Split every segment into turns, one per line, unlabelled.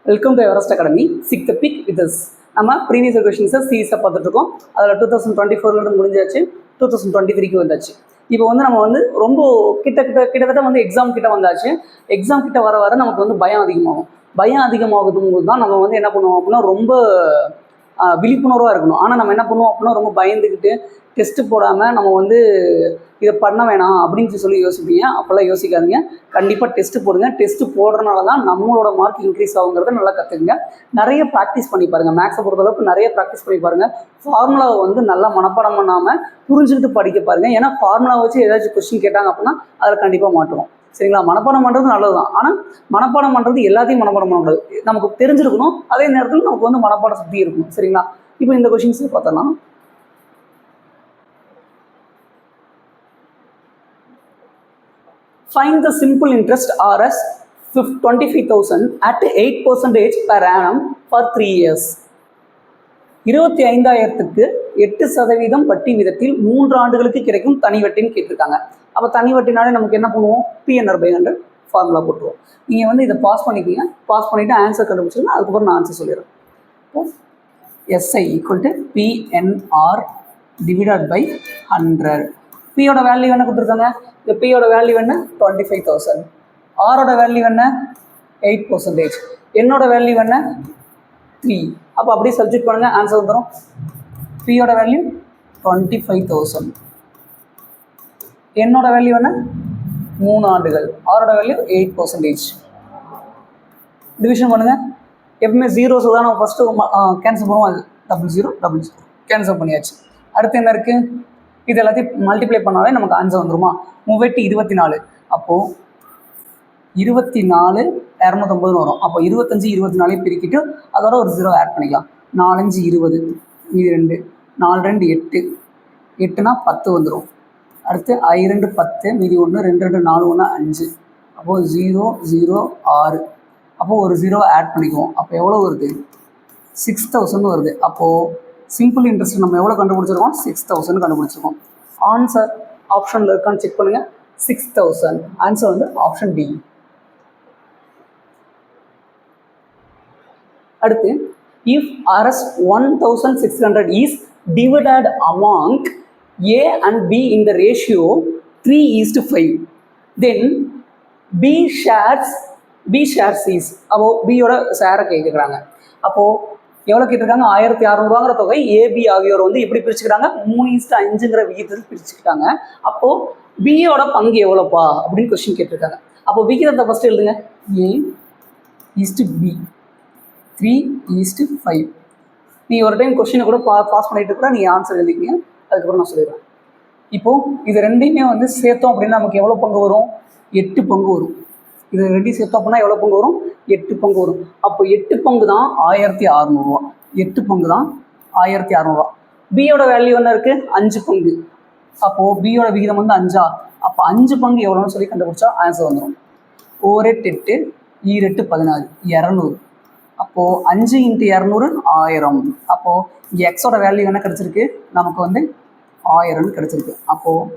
Welcome to Everest academy. Seek the big with us. நம்ம previous கொஷின்ஸை சீரிஸாக பார்த்துட்டு இருக்கோம். அதில் 2024 முடிஞ்சாச்சு, 2023க்கு வந்தாச்சு. இப்போ நம்ம ரொம்ப கிட்டத்தட்ட எக்ஸாம் கிட்ட வந்தாச்சு. எக்ஸாம் கிட்ட வர வர நமக்கு பயம் அதிகமாகும். பயம் அதிகமாகும்போது தான் நம்ம என்ன பண்ணுவோம் அப்படின்னா ரொம்ப விழிப்புணர்வாக இருக்கணும். ஆனால் நம்ம என்ன பண்ணுவோம் அப்படின்னா ரொம்ப பயந்துக்கிட்டு டெஸ்ட்டு போடாமல் நம்ம இதை பண்ண வேணாம் அப்படின்னு சொல்லி யோசிப்பீங்க. அப்போல்லாம் யோசிக்காதீங்க. கண்டிப்பாக டெஸ்ட்டு போடுங்க. டெஸ்ட்டு போடுறதுனால தான் நம்மளோட மார்க் இன்க்ரீஸ் ஆகுங்கிறத நல்லா கற்றுக்குங்க. நிறைய ப்ராக்டிஸ் பண்ணி பாருங்கள். மேக்ஸை பொறுத்தளவுக்கு நிறைய ப்ராக்டிஸ் பண்ணி பாருங்கள். ஃபார்முலாவை நல்லா மனப்பாடம் பண்ணாமல் புரிஞ்சுக்கிட்டு படிக்க பாருங்கள். ஏன்னா ஃபார்முலா வச்சு ஏதாச்சும் கொஸ்டின் கேட்டாங்க அப்படின்னா அதில் கண்டிப்பாக மாட்டுவோம். சரிங்களா? மனப்பாடம் பண்ணுறது நல்லது தான். ஆனால் மனப்பாடம் பண்ணுறது எல்லாத்தையும் மனப்பாடம் பண்ணக்கூடாது. நமக்கு தெரிஞ்சிருக்கணும். அதே நேரத்தில் நமக்கு மனப்பாட சக்தி இருக்கணும். சரிங்களா? இப்போ இந்த கொஸ்டின்ஸை பார்த்தலாம். Find the simple interest Rs 25,000 at 8% per annum for 3 years. 25,000க்கு 8% வட்டி விதத்தில் 3 ஆண்டுகளுக்கு கிடைக்கும் தனி வட்டின்னு கேட்டிருக்காங்க. அப்போ தனி வட்டினாலே நமக்கு என்ன பண்ணுவோம்? PNR/100 ஃபார்முலா போட்டுருவோம். நீங்கள் இதை பாஸ் பண்ணிக்கிங்க. பாஸ் பண்ணிவிட்டு ஆன்சர் கண்டுபிடிச்சிருங்க. அதுக்கப்புறம் நான் ஆன்சர் சொல்லிடுறேன். இப்போ SI = PNR / 100. பியோட வேல்யூ என்ன கொடுத்துருக்காங்க? இந்த பியோட வேல்யூ என்ன? 25,000. ஆரோட வேல்யூ என்ன? 8%. என்னோட வேல்யூ என்ன? 3. அப்போ அப்படியே சப்ஜெக்ட் பண்ணுங்கள், ஆன்சர் வந்துடும். பியோட வேல்யூ 25,000. என்னோட வேல்யூ என்ன? 3 ஆண்டுகள். ஆரோட வேல்யூ 8%. டிவிஷன் பண்ணுங்கள். எப்பவுமே ஜீரோஸ் தான் நம்ம ஃபஸ்ட்டு கேன்சல் பண்ணுவோம். அது 0000 கேன்சல் பண்ணியாச்சு. அடுத்து என்ன இருக்குது? இது எல்லாத்தையும் மல்டிப்ளை பண்ணாலே நமக்கு ஆன்சர் வந்துருமா? 3/24. அப்போது 24 250 வரும். அப்போ 25 24 பிரிக்கிட்டு அதோட ஒரு 0 ஆட் பண்ணிக்கலாம். 4 5 20, மீதி 2, 4 2 8, 8னா 10 வந்துடும். அடுத்து I 2 10, மீதி 1, 2 2 4 1 5. அப்போது 0 0 6. அப்போது ஒரு 0 ஆட் பண்ணிக்குவோம். அப்போ எவ்வளோ வருது? 6,000 வருது. அப்போது சிம்பிள் இன்ட்ரெஸ்ட் நம்ம எவ்வளோ கண்டுபிடிச்சிருக்கோம்? 6,000 கண்டுபிடிச்சிருக்கோம். ஆன்சர் ஆப்ஷனில் இருக்கான்னு செக் பண்ணுங்கள். 6,000. Answer option D. அடுத்து, if Rs 1,600 is divided among A and B in the ratio 3:5, then B shares is. அப்போ பியோட ஷேரை கேட்குறாங்க. அப்போது எவ்வளோ கேட்டிருக்காங்க? 1,600 தொகை ஏபி ஆகியோர் எப்படி பிரிச்சுக்கிறாங்க? 3:5 விகிதத்தில் பிரிச்சுக்கிட்டாங்க. அப்போது பியோட பங்கு எவ்வளோப்பா அப்படின்னு கொஸ்டின் கேட்டிருக்காங்க. அப்போ விகிதத்தை ஃபஸ்ட்டு எழுதுங்க. A:B 3:5. நீ ஒரு டைம் கொஸ்டினை கூட பாஸ் பண்ணிட்டு கூட நீங்கள் ஆன்சர் எழுதிக்கிங்க. அதுக்கப்புறம் நான் சொல்லிடுறேன். இப்போது இது ரெண்டையுமே சேர்த்தோம் அப்படின்னா நமக்கு எவ்வளோ பங்கு வரும்? 8 பங்கு வரும். இது ரெண்டையும் சேர்த்தோம் அப்படின்னா எவ்வளோ பங்கு வரும்? 8 பங்கு வரும். அப்போ 8 பங்கு தான் 1,600. 8 பங்கு தான் 1,600. பியோட வேல்யூ என்ன இருக்குது? 5 பங்கு. அப்போது பியோட விகிதம் 5. அப்போ 5 பங்கு எவ்வளோன்னு சொல்லி கண்டுபிடிச்சா ஆன்சர் வந்துடும். 4 8 8, 2 16, 200. அப்போது 5 × 200 1000. அப்போது இங்கே எக்ஸோட வேல்யூ என்ன கிடச்சிருக்கு? நமக்கு 1000 கிடச்சிருக்கு. அப்போது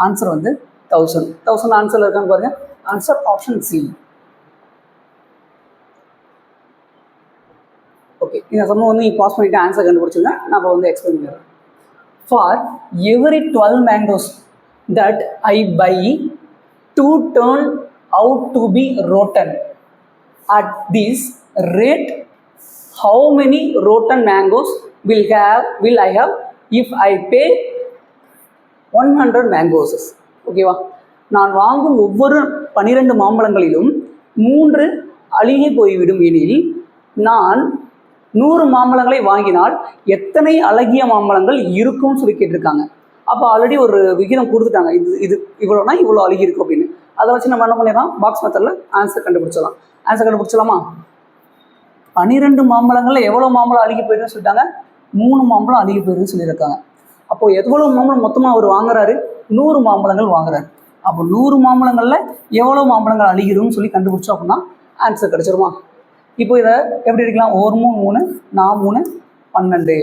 ஆன்சர் 1000. 1000 ஆன்சரில் இருக்கான்னு பாருங்கள். Answer option C. ஓகே, இந்த சம்ம நீங்கள் பாஸ் பண்ணிவிட்டு ஆன்சர் கண்டுபிடிச்சிங்க. நான் இப்போ எக்ஸ்பிளைன் பண்ணிடுறேன். For every 12 mangoes that I buy to turn out to be rotten at this rate, how many rotten mangoes will I have if I pay 100 mangoes? ஓகேவா? நான் வாங்கும் ஒவ்வொரு 12 மாம்பழங்களிலும் 3 அழுகி போய்விடும் எனில் நான் 100 மாம்பழங்களை வாங்கினால் எத்தனை அழகிய மாம்பழங்கள் இருக்கும்னு சொல்லி கேட்டிருக்காங்க. அப்போ ஆல்ரெடி ஒரு விகிதம் கொடுத்துட்டாங்க. இது இவ்வளோனா இவ்வளோ அழுகி இருக்கும் அப்படின்னு. அதை வச்சு நம்ம என்ன பண்ணிடலாம்? பாக்ஸ் மெத்தடில் ஆன்சர் கண்டுபிடிச்சிடலாம். ஆன்சர் கண்டுபிடிச்சலாமா? 12 மாம்பழங்களில் எவ்வளோ மாம்பழம் அழுகி போயிடுன்னு சொல்லிட்டாங்க? 3 மாம்பழம் அழுகி போயிடுன்னு சொல்லியிருக்காங்க. அப்போது எவ்வளோ மாம்பழம் மொத்தமாக அவர் வாங்குறாரு? 100 மாம்பழங்கள் வாங்குறாரு. அப்போ 100 மாம்பழங்களில் எவ்வளோ மாம்பழங்கள் அழுகிரும்னு சொல்லி கண்டுபிடிச்சோம் அப்படின்னா ஆன்சர் கிடச்சிருமா? இப்போ இதை எப்படி எடுக்கலாம்? 1 3 3, 4 3 12,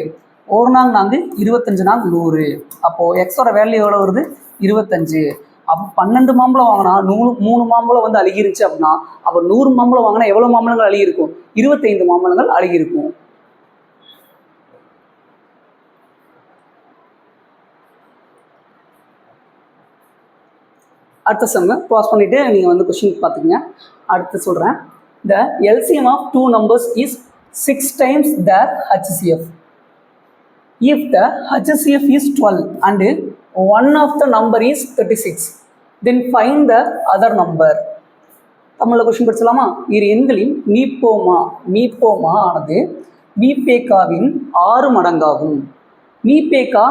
1 4 4, 25 4 100. அப்போது எக்ஸோட வேல்யூ எவ்வளோ வருது? 25. அப்போ 12 மாம்பழம் வாங்கினா 3 மாம்பழம் வந்து அழுகிருச்சு அப்படின்னா அப்போ 100 மாம்பழம் வாங்கினா எவ்வளோ மாம்பழங்கள் அழுகிருக்கும்? 25 மாம்பழங்கள் அழுகிருக்கும். அடுத்த செம்மு பாஸ் பண்ணிவிட்டு நீங்கள் வந்து கொஷின் பார்த்துக்கங்க. அடுத்து சொல்கிறேன். த LCM of 2 numbers is 6 times their HCF. If the HCF is 12 and one of the number is 36, then find the other number. தமிழில் கொஷின் படிச்சலாமா? இரு எண்களின் மீப்போமா ஆனது மீப்பேக்காவின் 6 மடங்காகும். மீப்பேக்கா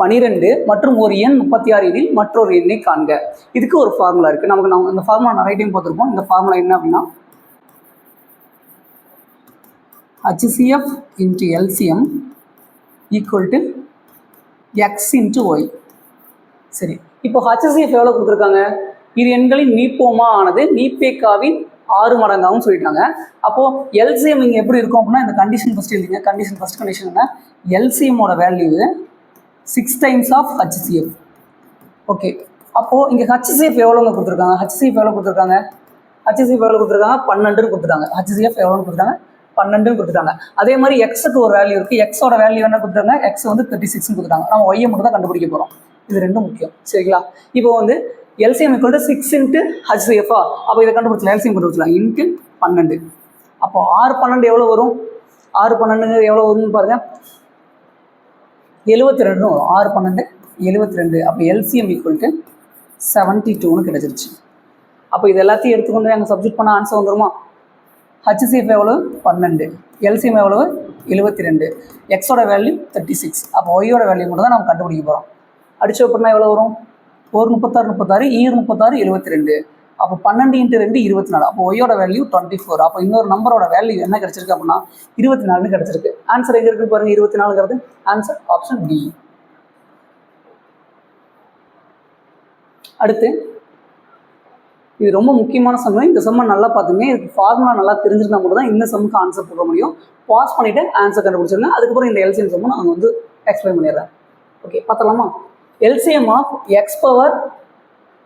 12 மற்றும் ஒரு எண் 36 எனில் மற்றொரு எண்ணை காண்க. இதுக்கு ஒரு ஃபார்முலா இருக்குது. நம்ம இந்த ஃபார்முலா நிறைய டைம் பார்த்துருப்போம். இந்த ஃபார்முலா என்ன அப்படின்னா HCF into LCM equal to X into Y. சரி, இப்போ HCF எவ்வளோ கொடுத்துருக்காங்க? இரு எண்களின் மீப்போமா ஆனது மீப்பேக்காவின் 6 மடங்காகவும் சொல்லிட்டாங்க. அப்போது LCM இங்கே எப்படி இருக்கும் அப்படின்னா இந்த கண்டிஷன் ஃபஸ்ட் எழுதிங்க. ஃபஸ்ட் கண்டிஷன் என்ன? LCMோட value 6 times of HCF. Okay, அப்போது இங்கே HCF எவ்வளோங்க கொடுத்துருக்காங்க? HCF எவ்வளோ கொடுத்துருக்காங்க? 12 கொடுத்துட்டாங்க. HCF எவ்வளோன்னு கொடுத்துட்டாங்க? 12 கொடுத்துட்டாங்க. அதே மாதிரி எக்ஸுக்கு ஒரு வேல்யூ இருக்குது. எக்ஸோட வேல்யூ என்ன கொடுத்துட்டாங்க? எக்ஸ் வந்து 36 கொடுத்துட்டாங்க. நம்ம ஒய்யை மட்டும் தான் கண்டுபிடிக்க போகிறோம். இது ரெண்டும் முக்கியம். சரிங்களா? இப்போ வந்து LCM equal to 6 into HCF. அப்போ இதை கண்டுபிடிச்சலாம். LCM கண்டுபிடிச்சலாம் into 12. அப்போ 6 12 எவ்வளோ வரும்? 6 12 எவ்வளோ வரும்னு பாருங்கள். 72 வரும். 6 12 72. அப்போ LCM equal to 72ன்னு கிடச்சிருச்சு. அப்போ இது எல்லாத்தையும் எடுத்துக்கொண்டு நாங்கள் சப்ஜெக்ட் பண்ண ஆன்சர் வந்துருமா? HCF எவ்வளோ? 12. LCM எவ்வளோ? 72. எக்ஸோட வேல்யூ 36. அப்போ ஒய்யோட வேல்யூ மட்டும் தான் நம்ம கண்டுபிடிக்க போகிறோம். அடிச்சு அப்படின்னா எவ்வளோ வரும்? 1 36 36 36 72. அப்போ 12 × 2 24. அப்போ ஒய்யோட வேல்யூ 24. அப்போ இன்னொரு நம்பரோட வேல்யூ என்ன கிடச்சிருக்கு அப்படின்னா 24ன்னு கிடச்சிருக்கு. ஆன்சர் எங்கே இருக்குது பாருங்கள்? 24ங்கிறது ஆன்சர் ஆப்ஷன் டி. அடுத்து இது ரொம்ப முக்கியமான சம்மு. இந்த சம்மை நல்லா பார்த்துங்க. இதுக்கு ஃபார்முலா நல்லா தெரிஞ்சிருந்தா மட்டும் தான் இந்த சம்முக்கு ஆன்சர் போட முடியும். பாஸ் பண்ணிவிட்டு ஆன்சர் கண்டுபிடிச்சிருங்க. அதுக்கப்புறம் இந்த LCM சம்மு நான் வந்து எக்ஸ்பிளைன் பண்ணிடுறேன். ஓகே, பார்த்தலாமா? LCM of x power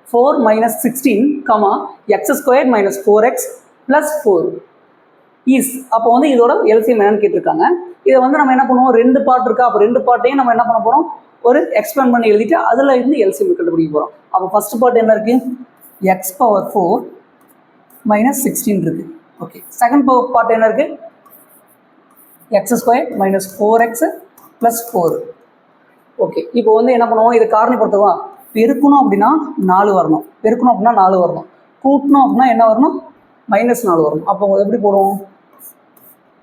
4 - 16, x² - 4x + 4 is. அப்போ வந்து இதோட LCM என்னன்னு கேட்டிருக்காங்க. இதை வந்து நம்ம என்ன பண்ணுவோம்? 2 பார்ட் இருக்கா? அப்போ 2 பார்ட்டையும் நம்ம என்ன பண்ண போகிறோம்? ஒரு எக்ஸ்பிளைன் பண்ணி எழுதிட்டு அதில் இருந்து LCM கண்டுபிடிக்க போகிறோம். அப்போ ஃபர்ஸ்ட் பார்ட் என்ன இருக்குது? x பவர் 4 - 16 இருக்குது. ஓகே, செகண்ட் பார்ட் என்ன இருக்குது? x² - 4x + 4. ஓகே, இப்போ வந்து என்ன பண்ணுவோம்? இது காரணிப்படுத்துவா? பெருக்கணும் அப்படின்னா 4 வரணும். கூட்டணும் அப்படின்னா என்ன வரணும்? -4 வரணும். அப்போ எப்படி போடுவோம்?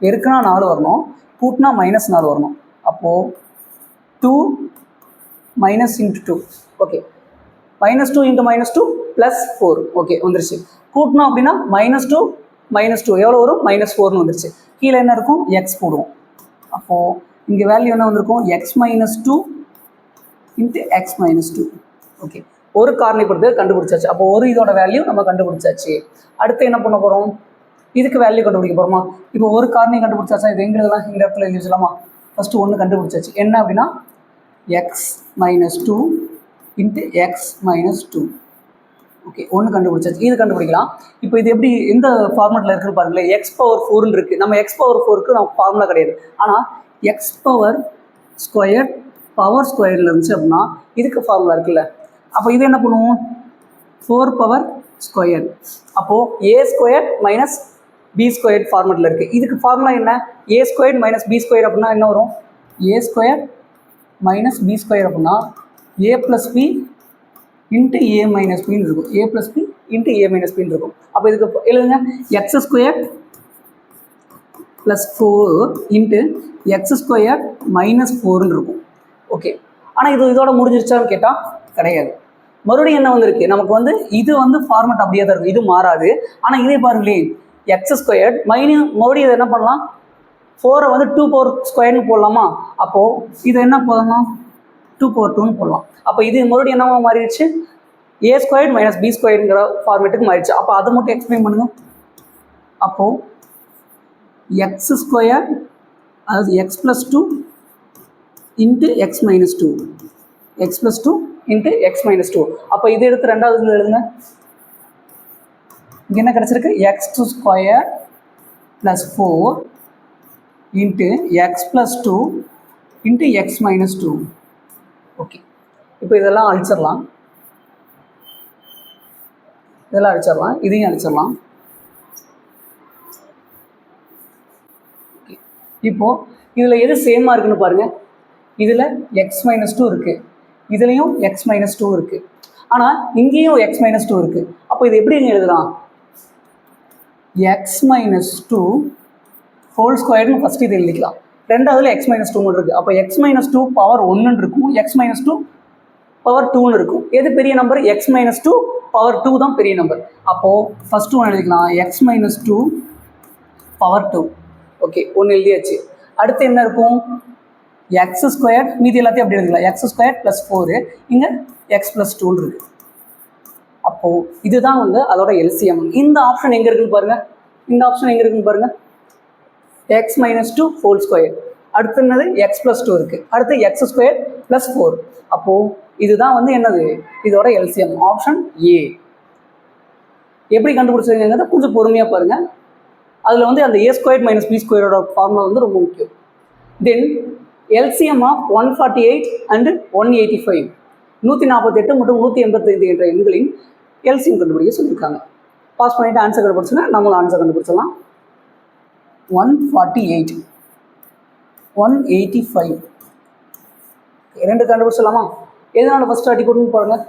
பெருக்குனா 4 வரணும், கூட்டினா -4 வரணும். அப்போது 2 - × 2. ஓகே, -2 × -2 + 4. ஓகே, வந்துருச்சு. கூட்டணும் அப்படின்னா -2 - 2 எவ்வளோ வரும்? -4ன்னு வந்துருச்சு. கீழே என்ன இருக்கும்? எக்ஸ் போடுவோம். அப்போது இங்கே வேல்யூ என்ன வந்திருக்கும்? x - 2 × x - 2. ஓகே, ஒரு காரணிப்படுத்து கண்டுபிடிச்சாச்சு. அப்போ ஒரு இதோட வேல்யூ நம்ம கண்டுபிடிச்சாச்சு. அடுத்து என்ன பண்ண போகிறோம்? இதுக்கு வேல்யூ கண்டுபிடிக்க போகிறோமா? இப்போ ஒரு காரணி கண்டுபிடிச்சாச்சா? இது எங்கெல்லாம் இந்த இடத்துல எழுதி வச்சலாமா? ஃபஸ்ட்டு 1 கண்டுபிடிச்சாச்சு. என்ன அப்படின்னா x - 2 × x - 2. ஓகே, 1 கண்டுபிடிச்சாச்சு. இது கண்டுபிடிக்கலாம். இப்போ இது எப்படி எந்த ஃபார்மெட்டில் இருக்குன்னு பாருங்களேன். x பவர் 4ன்னு இருக்குது. நம்ம x பவர் 4க்கு நம்ம ஃபார்முலா கிடையாது. ஆனால் x பவர் ஸ்கொயர் பவர் ஸ்கொயரில் இருந்துச்சு அப்படின்னா இதுக்கு ஃபார்முலா இருக்குல்ல. அப்போ இது என்ன பண்ணுவோம்? 4 பவர் ஸ்கொயர். அப்போது a² - b² ஃபார்மெட்டில் இருக்குது. இதுக்கு ஃபார்முலா என்ன? a² - b² அப்படின்னா என்ன வரும்? a² - b² அப்படின்னா a + b × a - bன்னு இருக்கும். a + b × a - bன்னு இருக்கும். அப்போ இதுக்கு எழுதுங்க. x² + 4 × x² - 4ன்னு இருக்கும். ஓகே, ஆனால் இதோட முடிஞ்சிருச்சான்னு கேட்டால் கிடையாது. மறுபடியும் என்ன வந்திருக்கு? நமக்கு வந்து இது வந்து ஃபார்மெட் அப்படியே தான் இருக்கும். இது மாறாது. ஆனால் இதே பாருங்களேன், x² மறுபடியும் இதை என்ன பண்ணலாம்? 4 வந்து 2 பவர் ஸ்கொயர்னு போடலாமா? அப்போது இதை என்ன போடலாம்? 2 பவர் 2ன்னு போடலாம். அப்போ இது மறுபடியும் என்னவா மாறிடுச்சு? a² - b²ங்கிற ஃபார்மேட்டுக்கு மாறிடுச்சு. அப்போ அதை மட்டும் எக்ஸ்பிளைன் பண்ணுங்க. அப்போது x² அதாவது x + 2 × x - 2 x plus two into x minus two. அப்போ இது எடுத்து ரெண்டாவது எழுதுங்க. இங்கே என்ன கிடச்சிருக்கு? X two square plus 4 into x plus two into x minus two. Okay, இப்போ இதெல்லாம் அழிச்சிடலாம், இதையும் அழிச்சிடலாம். இப்போது இதில் எது சேமாக இருக்குன்னு பாருங்கள். இதில் எக்ஸ் மைனஸ் டூ இருக்குது, இதுலேயும் எக்ஸ் மைனஸ் டூ இருக்குது, ஆனால் இங்கேயும் எக்ஸ் மைனஸ் டூ இருக்குது. அப்போ இது எப்படி எழுதலாம்? எக்ஸ் மைனஸ் டூ ஹோல் ஸ்கொயர்னு ஃபஸ்ட்டு இது எழுதிக்கலாம். ரெண்டாவதுல எக்ஸ் மைனஸ் டூ மட்டும் இருக்குது. அப்போ எக்ஸ் மைனஸ் டூ பவர் 1 இருக்கும், எக்ஸ் மைனஸ் டூ பவர் 2 இருக்கும். எது பெரிய number? X minus two power 2 தான் பெரிய நம்பர். அப்போது ஃபஸ்ட்டு ஒன்று எழுதிக்கலாம், x minus two power 2. Okay, ஒன்று எழுதியாச்சு. அடுத்து என்ன இருக்கும்? எக்ஸ் ஸ்கொயர், மீதி எல்லாத்தையும் அப்படி எழுதிக்கலாம். எக்ஸ் ஸ்கொயர் ப்ளஸ் 4, இங்கே எக்ஸ் ப்ளஸ் 2 இருக்குது. அப்போது இதுதான் வந்து அதோட எல்சிஎம். இந்த ஆப்ஷன் எங்கே இருக்குன்னு பாருங்கள். X minus two whole square, அடுத்து என்னது? எக்ஸ் ப்ளஸ் 2 இருக்குது, அடுத்து எக்ஸ் ஸ்கொயர் ப்ளஸ் 4. அப்போது இதுதான் வந்து என்னது? இதோட எல்சிஎம். Option A. எப்படி கண்டுபிடிச்சிருங்கிறத கொஞ்சம் பொறுமையாக பாருங்கள். அதில் வந்து அந்த ஏ ஸ்கொயர் மைனஸ் பி ஸ்கொயரோட ஃபார்முலா வந்து ரொம்ப முக்கியம். தென் எல்சிஎம் ஆஃப் 148 அண்ட் 185, 148 மற்றும் 185 என்ற எண்களின் எல்சிஎம் கண்டுபிடிக்க சொல்லியிருக்காங்க. பாஸ் பண்ணிவிட்டு ஆன்சர் கண்டுபிடிச்சுன்னா நம்மளும் ஆன்சர் கண்டுபிடிச்சிடலாம். 148, 185 ரெண்டு கண்டுபிடிச்சிடலாமா? எதனால ஃபஸ்ட்டு அடி போட்டுன்னு பாருங்கள்.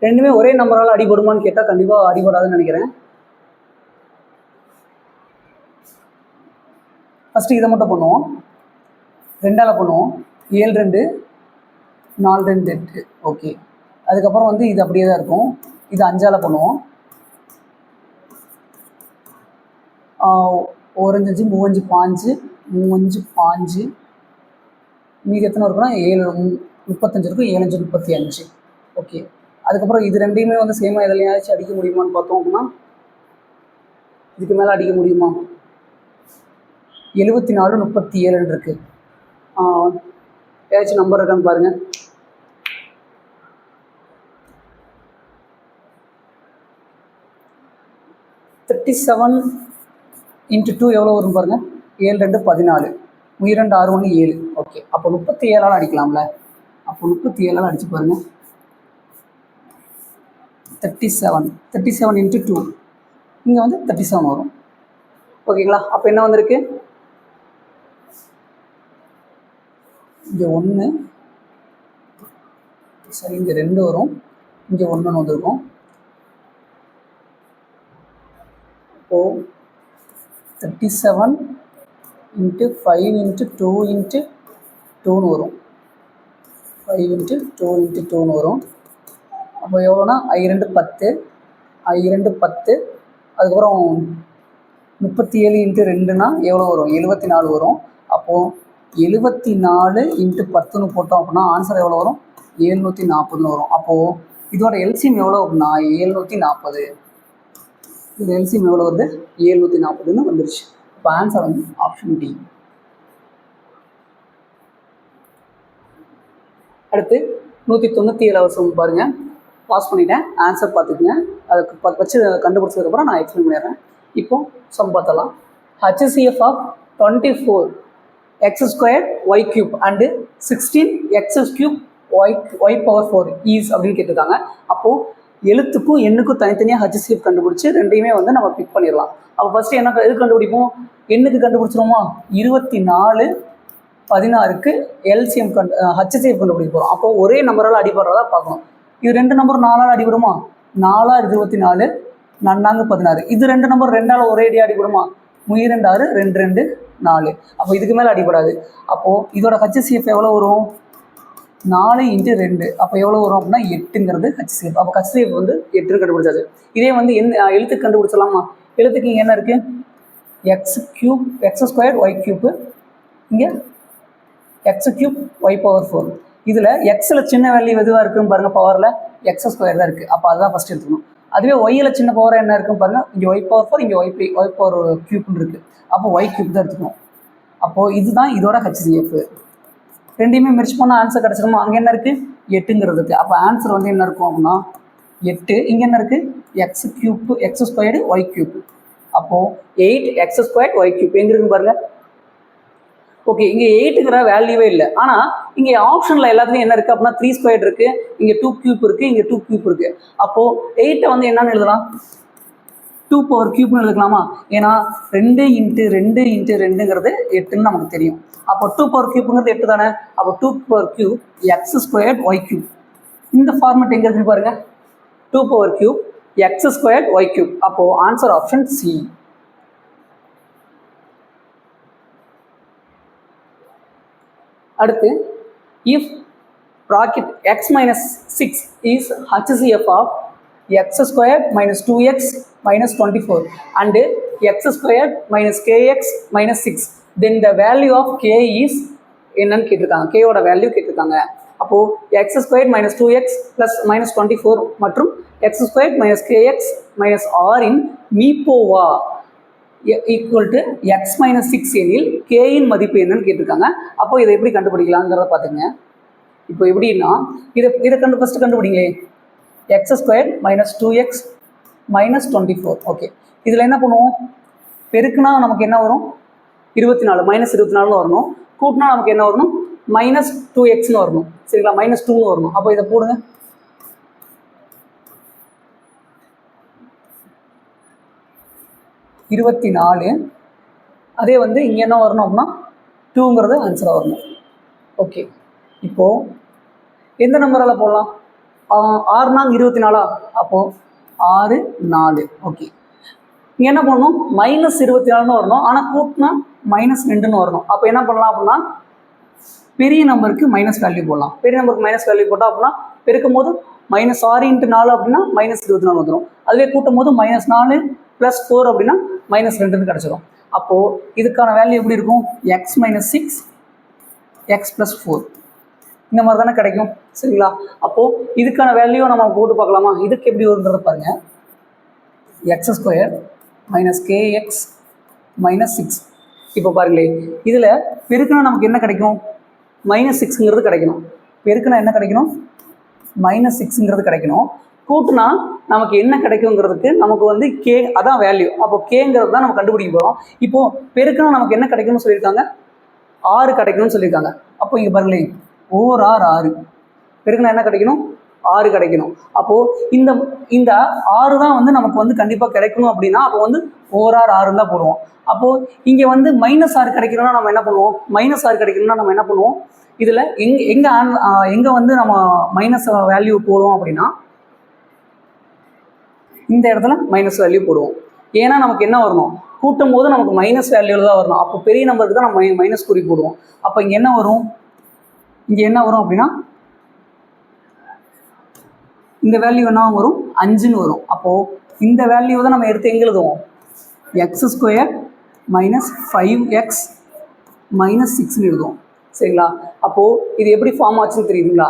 ரெண்டுமே ஒரே நம்பரால் அடிபடுமான்னு கேட்டால் கண்டிப்பாக அடிபடாதுன்னு நினைக்கிறேன். ஃபஸ்ட்டு இதை மட்டும் பண்ணுவோம். 2ஆல் பண்ணுவோம். 7 2 4 2 8. ஓகே, அதுக்கப்புறம் வந்து இது அப்படியே தான் இருக்கும். இது 5ஆல் பண்ணுவோம். 1 5 3 5 5 5, மீதி எத்தனை இருக்குன்னா 7 35 இருக்கும். 7 5 35. ஓகே, அதுக்கப்புறம் இது ரெண்டையுமே வந்து சேமாக எதுலையாச்சும் அடிக்க முடியுமான்னு பார்த்தோம் அப்படின்னா, இதுக்கு மேலே அடிக்க முடியுமா? 74 37 இருக்குது. ஏதாச்சும் நம்பர் இருக்கான்னு பாருங்கள். 37 × 2 எவ்வளோ வரும் பாருங்கள். 7 2 14, 2 6 1 7. ஓகே, அப்போ 37ஆல் அடிக்கலாம்ல. அப்போ 37ஆல் அடித்து பாருங்கள். 37 × 2, இங்கே வந்து 37 வரும். ஓகேங்களா? அப்போ என்ன வந்திருக்கு? இங்கே 1, சரி, இங்கே 2 வரும், இங்கே 1 வந்திருக்கும். இப்போது 37 × 5 × 2 × 2ன்னு வரும். 5 × 2 × 2ன்னு வரும். அப்போ எவ்வளோனா I2 10, I2 10, அதுக்கப்புறம் 37 × 2னா எவ்வளோ வரும்? 74 வரும். அப்போது 74 × 10ன்னு போட்டோம் அப்படின்னா ஆன்சர் எவ்வளோ வரும்? 740 வரும். அப்போது இதோட எல்சிஎம் எவ்வளோ அப்படின்னா 740. இது எல்சிஎம் எவ்வளோ வருது? 740ன்னு வந்துருச்சு. இப்போ ஆன்சர் வந்து ஆப்ஷன் டி. அடுத்து 197 பாருங்கள். பாஸ் பண்ணிவிட்டேன், ஆன்சர் பார்த்துக்குங்க. அதை வச்சு கண்டுபிடிச்சதுக்கப்புறம் நான் எக்ஸ்பிளைன் பண்ணிடுறேன். இப்போ சம் பார்த்தலாம். HCF of 24 x² y³ and 16 x³ y⁴ is அப்படின்னு கேட்டிருக்காங்க. அப்போது எழுத்துக்கும் எண்ணுக்கும் தனித்தனியாக HCF கண்டுபிடிச்சி ரெண்டையுமே வந்து நம்ம பிக் பண்ணிடலாம். அப்போ ஃபஸ்ட்டு என்ன எது கண்டுபிடிப்போம்? எண்ணுக்கு கண்டுபிடிச்சிருவோமா? 24 16க்கு எல்சிஎம் HCF கண்டுபிடிக்க போகிறோம். அப்போது ஒரே நம்பரால் அடிபடுறதா பார்க்கணும். இது 2 நம்பர் 4ஆல் அடிபடுமா? 4 24, 4 16. இது 2 நம்பர் 2ஆல் ஒரே அடி அடிபடுமா? 2 6 2 2 4. அப்போ இதுக்கு மேலே அடிபடாது. அப்போது இதோட HCF எவ்வளோ வரும்? 4 × 2. அப்போ எவ்வளோ வரும் அப்படின்னா 8ங்கிறது HCF. அப்போ HCF வந்து 8 கண்டுபிடிச்சாச்சு. இதே வந்து எழுத்துக்கு கண்டுபிடிச்சலாமா? எழுத்துக்கு இங்கே என்ன இருக்குது? x³ y³, இங்கே x³ y⁴. இதில் எக்ஸில் சின்ன வேல்யூ எதுவாக இருக்குதுன்னு பாருங்கள். பவரில் x² தான் இருக்குது. அப்போ அதுதான் ஃபஸ்ட்டு எடுத்துக்கணும். அதுவே ஒய்யில் சின்ன பவர் என்ன இருக்குன்னு பாருங்கள், இங்கே ஒய் பவர் 4, இங்கே ஒய் பவர் க்யூப்னு இருக்குது. அப்போ ஒய் க்யூப் தான் எடுத்துக்கணும். அப்போது இதுதான் இதோட HCF. ரெண்டையுமே மெர்ஜ் பண்ணால் ஆன்சர் கிடச்சிருமா? அங்கே என்ன இருக்குது? 8ங்கிறதுக்கு. அப்போ ஆன்சர் வந்து என்ன இருக்கும் அப்படின்னா 8. இங்கே என்ன இருக்குது? X cube, x squared y cube. அப்போது 8x² ஒய் க்யூப் எங்கே இருக்குன்னு பாருங்கள். ஓகே, இங்கே 8ங்கிற வேல்யூவே இல்லை. ஆனால் இங்கே ஆப்ஷனில் எல்லாத்துலேயும் என்ன இருக்குது அப்படின்னா 3² இருக்குது, இங்கே 2 க்யூப் இருக்குது, இங்கே 2 க்யூப் இருக்குது. அப்போது 8 வந்து என்னன்னு எழுதலாம்? 2 பவர் க்யூப்னு எழுதுக்கலாமா? ஏன்னா 2 × 2 × 2ங்கிறது 8ன்னு நமக்கு தெரியும். அப்போ 2 பவர் க்யூப்ங்கிறது 8 தானே. அப்போ 2 power cube x² y cube. இந்த ஃபார்மெட் எங்கே இருக்குன்னு பாருங்கள். 2 power cube x² y cube. அப்போது ஆன்சர் ஆப்ஷன் சி. அடுத்து, if bracket x minus 6 is HCF of x² minus 2x minus 24 and x² minus kx minus 6, then the value of k is என்னன்னு கேட்டிருக்காங்க. k ஓட value கேட்டிருக்காங்க. அப்போது x² minus 2x plus minus 24 மற்றும் x² minus kx minus r இன் மீப்போவா equal to x minus 6 எனில் கேயின் மதிப்பு என்னன்னு கேட்டிருக்காங்க. அப்போ இதை எப்படி கண்டுபிடிக்கலாங்கிறத பார்த்துங்க. இப்போ எப்படின்னா இதை ஃபஸ்ட்டு கண்டுபிடிங்களே. x² minus 2x minus 24. Okay, இதில் என்ன பண்ணுவோம்? பெருக்குனா நமக்கு என்ன வரும்? 24, மைனஸ் 24ன்னு வரணும். கூட்டினா நமக்கு என்ன வரணும்? மைனஸ் 2xன்னு வரணும். சரிங்களா? மைனஸ் 2ன்னு வரணும். அப்போ இதை போடுங்க. 24. அதே வந்து இங்கே என்ன வரணும் அப்படின்னா 2ங்கிறது ஆன்சராக வரணும். ஓகே, இப்போது எந்த நம்பரால் போடலாம்? 6 24. அப்போது 6 4. ஓகே, இங்கே என்ன பண்ணணும்? மைனஸ் 24ன்னு வரணும். ஆனால் கூட்டினா மைனஸ் 2ன்னு வரணும். அப்போ என்ன பண்ணலாம் அப்படின்னா பெரிய நம்பருக்கு மைனஸ் வேல்யூ போடலாம். பெரிய நம்பருக்கு மைனஸ் வேல்யூ போட்டால் அப்படின்னா பெருக்கும் போது மைனஸ் 6 × 4 அப்படின்னா மைனஸ் 24 வந்துடும். அதுவே கூட்டும் போது மைனஸ் 4 + 4 அப்படின்னா மைனஸ் 2ன்னு கிடச்சிடும். அப்போது இதுக்கான வேல்யூ எப்படி இருக்கும்? எக்ஸ் மைனஸ் 6 எக்ஸ் + 4 இந்த மாதிரி தானே கிடைக்கும். சரிங்களா? அப்போது இதுக்கான வேல்யூ நம்ம போட்டு பார்க்கலாமா? இதுக்கு எப்படி வருன்றதை பாருங்கள். x² minus kx minus 6. இப்போ பாருங்களே, இதில் பெருக்குனா நமக்கு என்ன கிடைக்கும்? மைனஸ் 6ங்கிறது கிடைக்கணும். பெருக்குனா என்ன கிடைக்கணும்? மைனஸ் 6ங்கிறது கிடைக்கணும். கூட்டுனா நமக்கு என்ன கிடைக்குங்கிறதுக்கு நமக்கு வந்து கே அதான் வேல்யூ. அப்போ கேங்கிறது தான் நம்ம கண்டுபிடிக்க போகிறோம். இப்போது பெருக்குனா நமக்கு என்ன கிடைக்கும்னு சொல்லியிருக்காங்க? 6 கிடைக்கணும்னு சொல்லியிருக்காங்க. அப்போ இங்கே பாருங்களேன், 4 6 6. பெருக்குனா என்ன கிடைக்கணும்? 6 கிடைக்கணும். அப்போது இந்த 6 தான் வந்து நமக்கு வந்து கண்டிப்பாக கிடைக்கணும். அப்படின்னா அப்போ வந்து 4 6 6 தான் போடுவோம். அப்போது இங்கே வந்து மைனஸ் 6 கிடைக்கணும்னா நம்ம என்ன பண்ணுவோம்? மைனஸ் 6 கிடைக்கணும்னா நம்ம என்ன பண்ணுவோம்? இதில் எங்கே வந்து நம்ம மைனஸ் வேல்யூ போடுவோம் அப்படின்னா இந்த இடத்துல மைனஸ் வேல்யூ போடுவோம். ஏன்னா நமக்கு என்ன வரணும்? கூட்டும் போது நமக்கு மைனஸ் வேல்யூவில் தான் வரணும். அப்போ பெரிய நம்பருக்கு தான் நம்ம மைனஸ் குறி போடுவோம். அப்போ இங்கே என்ன வரும்? இங்கே என்ன வரும் அப்படின்னா இந்த வேல்யூ என்ன வரும்? 5ன்னு வரும். அப்போது இந்த வேல்யூவை தான் நம்ம எடுத்து எங்கே எழுதுவோம்? x² minus 5x minus 6ன்னு எழுதுவோம். சரிங்களா? அப்போது இது எப்படி ஃபார்ம் ஆச்சுன்னு தெரியுதுங்களா?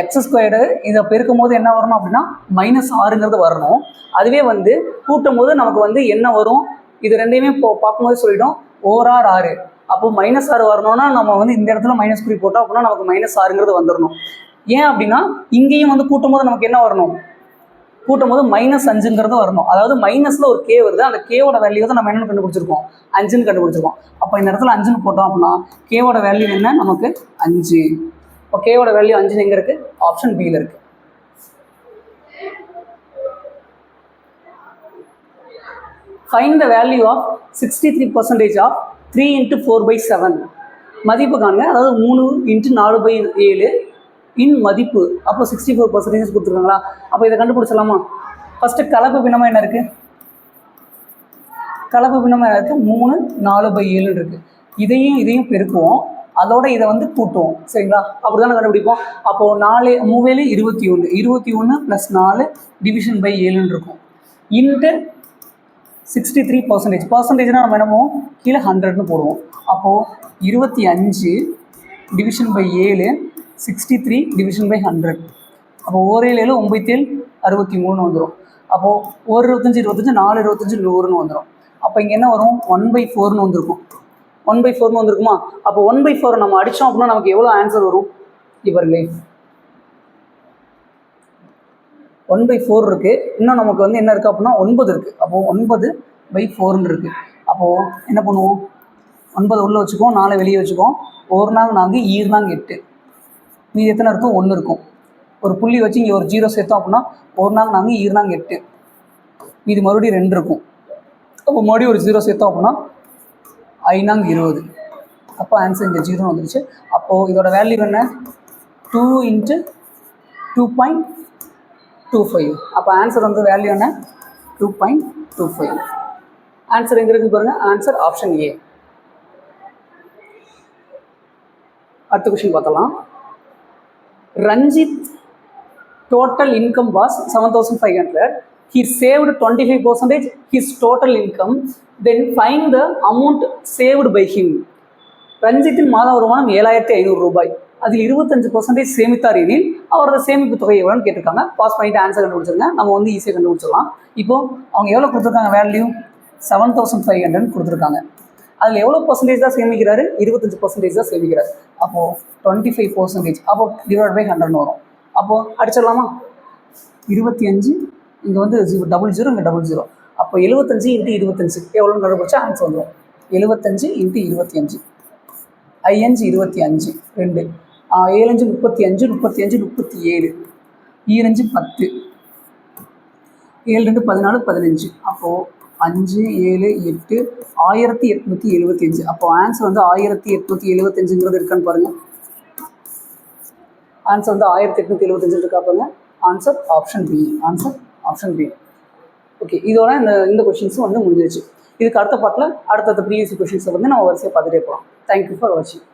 x² இதை பெருக்கும் போது என்ன வரணும் அப்படின்னா மைனஸ் 6ங்கிறது வரணும். அதுவே வந்து கூட்டும் போது நமக்கு வந்து என்ன வரும்? இது ரெண்டையுமே பார்க்கும்போது சொல்லிட்டோம் 4 6 6. அப்போது மைனஸ் 6 வரணும்னா நம்ம வந்து இந்த இடத்துல மைனஸ் குறி போட்டோம் அப்படின்னா நமக்கு மைனஸ் 6ங்கிறது வந்துடணும். ஏன் அப்படின்னா இங்கேயும் வந்து கூட்டும் போது நமக்கு என்ன வரணும்? கூட்டும் போது மைனஸ் 5ங்கிறது வரணும். அதாவது மைனஸில் ஒரு கே வருது. அந்த கேவோட வேல்யூ தான் நம்ம என்னென்னு கண்டுபிடிச்சிருக்கோம்? 5ன்னு கண்டுபிடிச்சிருக்கோம். அப்போ இந்த இடத்துல 5ன்னு போட்டோம் அப்படின்னா கேவோட வேல்யூ என்ன? நமக்கு 5. இப்போ கேவோட வேல்யூ 5 எங்கே இருக்குது? ஆப்ஷன் பியில் இருக்குது. Find the value of 63% of 3 × 4/7 மதிப்பு காண்க. அதாவது 3 × 4/7 இன் மதிப்பு. அப்போ 64% கொடுத்துருக்காங்களா? அப்போ இதை கண்டுபிடிச்சலாமா? ஃபஸ்ட்டு கலப்பு பின்னமாக என்ன இருக்குது? கலப்பு பின்னமாக என்ன இருக்குது? 3 4/7 இருக்குது. இதையும் பெருக்குவோம். அதோட இதை வந்து கூட்டுவோம். சரிங்களா? அப்படி தானே கண்டுபிடிப்போம். அப்போது 4 3 21 21 + 4 டிவிஷன் பை 7ன்னு இருக்கும். இன்ட்டு 63% பர்சன்டேஜ்னால் நம்ம என்ன பண்ணுவோம்? கீழே 100ன்னு போடுவோம். அப்போது 25 டிவிஷன் பை 7 63 டிவிஷன் பை 100. அப்போ 1 7 9 7 63 வந்துடும். அப்போது ஒரு 25 25 4 25 100ன்னு வந்துடும். அப்போ இங்கே என்ன வரும் 1/4ன்னு வந்திருக்கும். 1/4ன்னு வந்திருக்குமா? அப்போ 1/4 நம்ம அடித்தோம் அப்படின்னா நமக்கு எவ்வளோ ஆன்சர் வரும் இவர்களே 1/4 இருக்குது. இன்னும் நமக்கு வந்து என்ன இருக்குது அப்படின்னா 9 இருக்குது. அப்போது 9/4ன்னு இருக்குது. அப்போது என்ன பண்ணுவோம் 9 உள்ளே வச்சுக்குவோம், 4 வெளியே வச்சுக்குவோம். 1 நாங்க 4 ஈர்னாங்க 8 மீதி எத்தனை இருக்கும் 1 இருக்கும். ஒரு புள்ளி வச்சு இங்கே ஒரு 0 சேர்த்தோம் அப்படின்னா 1 நாங்க 4 ஈர்னாங்க 8 மீதி மறுபடியும் 2 இருக்கும். அப்போ மறுபடியும் ஒரு 0 சேர்த்தோம் அப்படின்னா 5 நாங்க 20. அப்போ ஆன்சர் இங்கே 0 வந்துருச்சு. அப்போது இதோட வேல்யூ என்ன 2 × 2.25. அப்போ ஆன்சர் வந்து வேல்யூ என்ன 2.25. ஆன்சர் எங்கே இருக்குன்னு பாருங்கள். Answer option A. அடுத்த கொஸ்டின் பார்த்தலாம். Ranjith total income was 7,500. He saved 25% his total income. Then find the amount saved by him. ரஞ்சித்தின் மாத வருமானம் 7,500 ரூபாய். அதில் 25% சேமித்தார் எனில் அவரது சேமிப்பு தொகை எவ்வளோன்னு கேட்டிருக்காங்க. பாஸ் பண்ணிட்டு ஆன்சர் கண்டுபிடிச்சிருங்க. நம்ம வந்து ஈஸியாக கண்டுபிடிச்சிடலாம். இப்போது அவங்க எவ்வளோ கொடுத்துருக்காங்க வேல்யூ 7,500 கொடுத்துருக்காங்க. அதில் எவ்வளோ பர்சன்டேஜ் தான் சேமிக்கிறாரு 25% தான் சேமிக்கிறார். அப்போது 25%. அப்போது டிவைட் பை 100 வரும். அப்போது அடிச்சிடலாமா 25 இங்கே வந்து 00 இங்கே 00. அப்போ 75 × 25 எவ்வளோன்னு கண்டுபிடிச்சா ஆன்சர் வந்துடும். 75 × 25 5 25 2 7 35 35 37 2 10 7 2 14 15. அப்போது 5 7 8 1875. அப்போ ஆன்சர் வந்து 1875ங்கிறது இருக்கான்னு பாருங்கள். ஆன்சர் வந்து 1875 இருக்கா பாருங்க. Answer option B. Answer option B. Okay, இதோட இந்த கொஷின்ஸும் வந்து முடிஞ்சிருச்சு. இதுக்கு அடுத்த பாட்டில் அடுத்தடுத்த ப்ரீவியஸ் கொஷின்ஸை வந்து நம்ம வரிசையாக பார்த்துட்டே போகலாம். தேங்க்யூ ஃபார் வாட்சிங்.